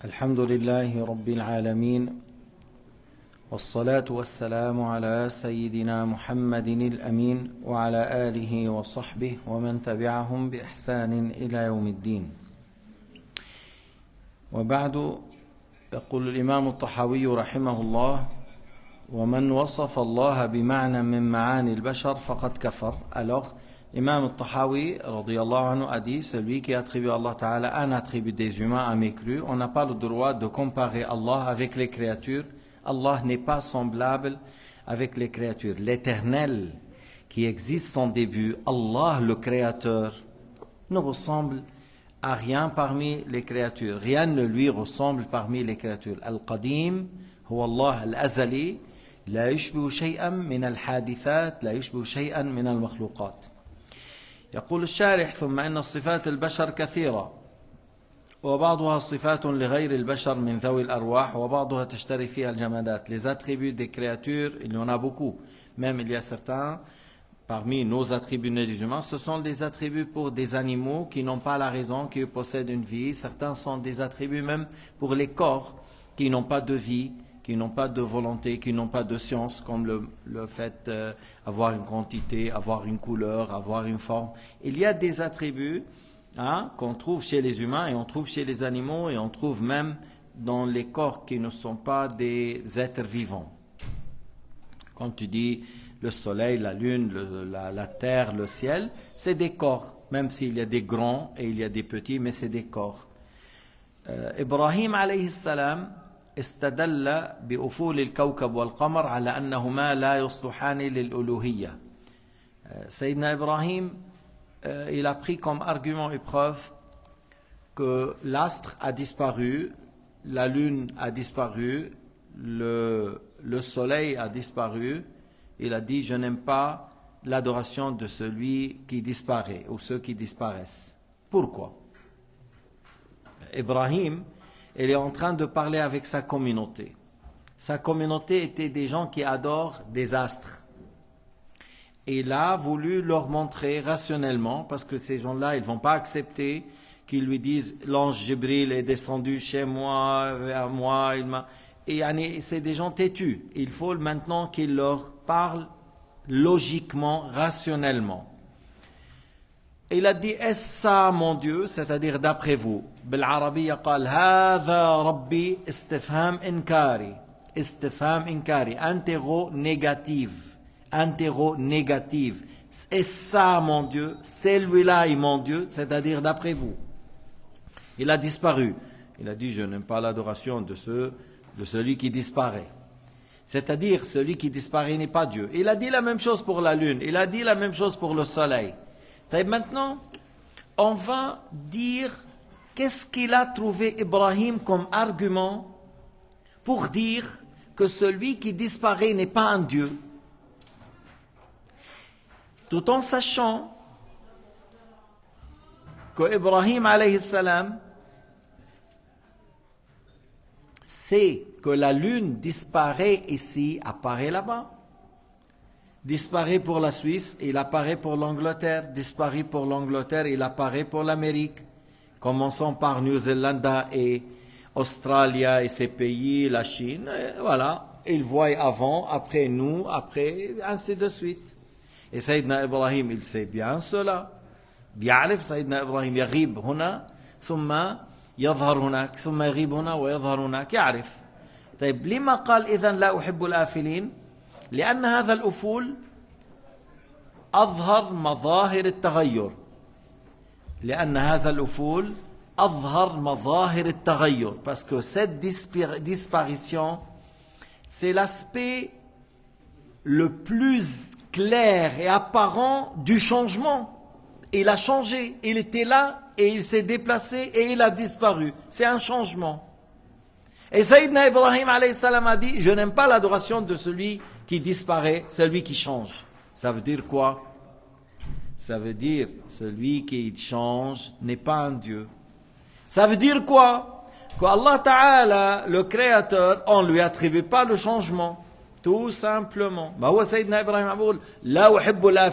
الحمد لله رب العالمين والصلاة والسلام على سيدنا محمد الأمين وعلى آله وصحبه ومن تبعهم بإحسان إلى يوم الدين. وبعد، يقول الإمام الطحاوي رحمه الله: ومن وصف الله بمعنى من معاني البشر فقد كفر. Alors, Imam al-Tahawi radiyallahu anhu a dit: celui qui attribue à Allah Ta'ala un attribut des humains a mécru. On n'a pas le droit de comparer Allah avec les créatures. Allah n'est pas semblable avec les créatures. L'Éternel qui existe sans début, Allah le Créateur, ne ressemble à rien parmi les créatures. Rien ne lui ressemble parmi les créatures. Al-Qadim huwa Allah al-Azali, la yushbihu shay'an min al-hadithat, la yushbihu shay'an min al-makhluqat. يقول الشارح: ثم إن الصفات البشر كثيرة، وبعضها صفات لغير البشر من ذوي الأرواح، وبعضها تشترك فيها الجمادات. Les attributs des créatures, il y en a beaucoup. Même il y a certains parmi nos attributs des humains, ce sont des attributs pour des animaux qui n'ont pas la raison, qui possèdent une vie. Certains sont des attributs même pour les corps qui n'ont pas de vie, qui n'ont pas de volonté, qui n'ont pas de science, comme le fait d'avoir une quantité, avoir une couleur, avoir une forme. Il y a des attributs qu'on trouve chez les humains et on trouve chez les animaux et on trouve même dans les corps qui ne sont pas des êtres vivants. Quand tu dis le soleil, la lune, la terre, le ciel, c'est des corps, même s'il y a des grands et il y a des petits, mais c'est des corps. Ibrahim alayhi salam استدل بأفول الكوكب والقمر على أنهما لا يصلحان للألوهية. Sayyidina Ibrahim, il a pris comme argument et preuve que l'astre a disparu, la lune a disparu, le soleil a disparu. Il a dit: je n'aime pas l'adoration de celui qui disparaît ou ceux qui disparaissent. Pourquoi? Ibrahim, il est en train de parler avec sa communauté. Sa communauté était des gens qui adorent des astres. Et il a voulu leur montrer rationnellement, parce que ces gens-là, ils ne vont pas accepter qu'ils lui disent: l'ange Jibril est descendu chez moi, vers moi. Et c'est des gens têtus. Il faut maintenant qu'il leur parle logiquement, rationnellement. Il a dit: est-ce ça mon Dieu, c'est-à-dire d'après vous? بالعربية قال: هذا ربي استفهام إنكاري. استفهام إنكاري. Interro négative. Interro négative. Est-ce ça mon Dieu? Celui-là est mon Dieu, c'est-à-dire d'après vous. Il a disparu. Il a dit: je n'aime pas l'adoration de celui qui disparaît. C'est-à-dire, celui qui disparaît n'est pas Dieu. Il a dit la même chose pour la lune. Il a dit la même chose pour le soleil. Et maintenant, on va dire qu'est-ce qu'il a trouvé Ibrahim comme argument pour dire que celui qui disparaît n'est pas un Dieu. Tout en sachant que Ibrahim alayhi salam sait que la lune disparaît ici, apparaît là-bas. Disparaît pour la Suisse, il apparaît pour l'Angleterre. Disparaît pour l'Angleterre, il apparaît pour l'Amérique. Commençons par New Zealand et Australie et ces pays, la Chine. Et voilà, ils voient avant, après nous, après, ainsi de suite. Et Sayyidina Ibrahim, il sait bien cela. بيعرف سيدنا إبراهيم يغيب هنا ثم يظهر هناك ثم يغيب هنا ويظهر هناك يعرف. طيب لما قال إذن لا أحب الآفلين؟ لأن هذا الأفول أظهر مظاهر التغير. لأن هذا الأفول أظهر مظاهر التغير. Parce que cette disparition, c'est l'aspect le plus clair et apparent du changement. Il a changé, il était là et il s'est déplacé et il a disparu. C'est un changement. Et Sayyidina Ibrahim alayhi salam a dit: je n'aime pas l'adoration de celui qui disparaît, celui qui change. Ça veut dire quoi? Ça veut dire celui qui change n'est pas un Dieu. Ça veut dire quoi? Qu'Allah Ta'ala, le Créateur, on ne lui attribue pas le changement. Tout simplement. Bah ouais, Sayyidina Ibrahim a dit: la uhibbu la